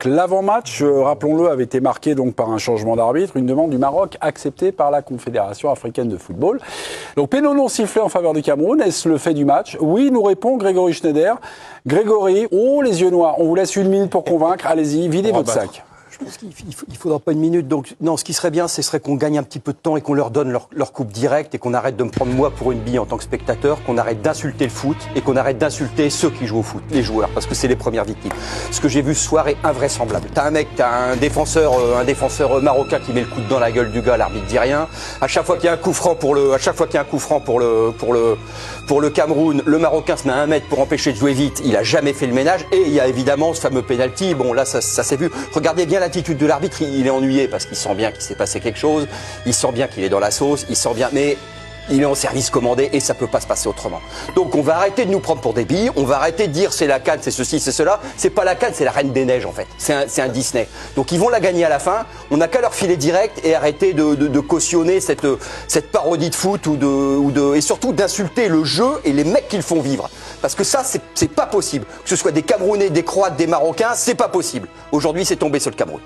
L'avant-match, rappelons-le, avait été marqué donc par un changement d'arbitre, une demande du Maroc acceptée par la Confédération africaine de football. Donc péno non sifflé en faveur du Cameroun, est-ce le fait du match? Oui, nous répond Grégory Schneider. Grégory, oh les yeux noirs, on vous laisse 1 minute pour convaincre, allez-y, videz votre sac. Je pense qu'il ne faudra pas 1 minute. Donc, non, ce qui serait bien, ce serait qu'on gagne un petit peu de temps et qu'on leur donne leur coupe directe et qu'on arrête de me prendre moi pour une bille en tant que spectateur, qu'on arrête d'insulter le foot et qu'on arrête d'insulter ceux qui jouent au foot, les joueurs, parce que c'est les premières victimes. Ce que j'ai vu ce soir est invraisemblable. T'as un défenseur marocain qui met le coude dans la gueule du gars, l'arbitre dit rien. À chaque fois qu'il y a un coup franc pour le Cameroun, le Marocain se met à 1 mètre pour empêcher de jouer vite. Il a jamais fait le ménage. Et il y a évidemment ce fameux penalty. Bon, là, ça s'est vu. Regardez bien l'attitude de l'arbitre. Il est ennuyé parce qu'il sent bien qu'il s'est passé quelque chose. Il sent bien qu'il est dans la sauce. Il sent bien, mais il est en service commandé et ça peut pas se passer autrement. Donc on va arrêter de nous prendre pour des billes, on va arrêter de dire c'est la CAN, c'est ceci, c'est cela. C'est pas la CAN, c'est la Reine des Neiges en fait. C'est un Disney. Donc ils vont la gagner à la fin. On n'a qu'à leur filer direct et arrêter de cautionner cette parodie de foot et surtout d'insulter le jeu et les mecs qui le font vivre. Parce que ça, c'est pas possible. Que ce soit des Camerounais, des Croates, des Marocains, c'est pas possible. Aujourd'hui, c'est tombé sur le Cameroun.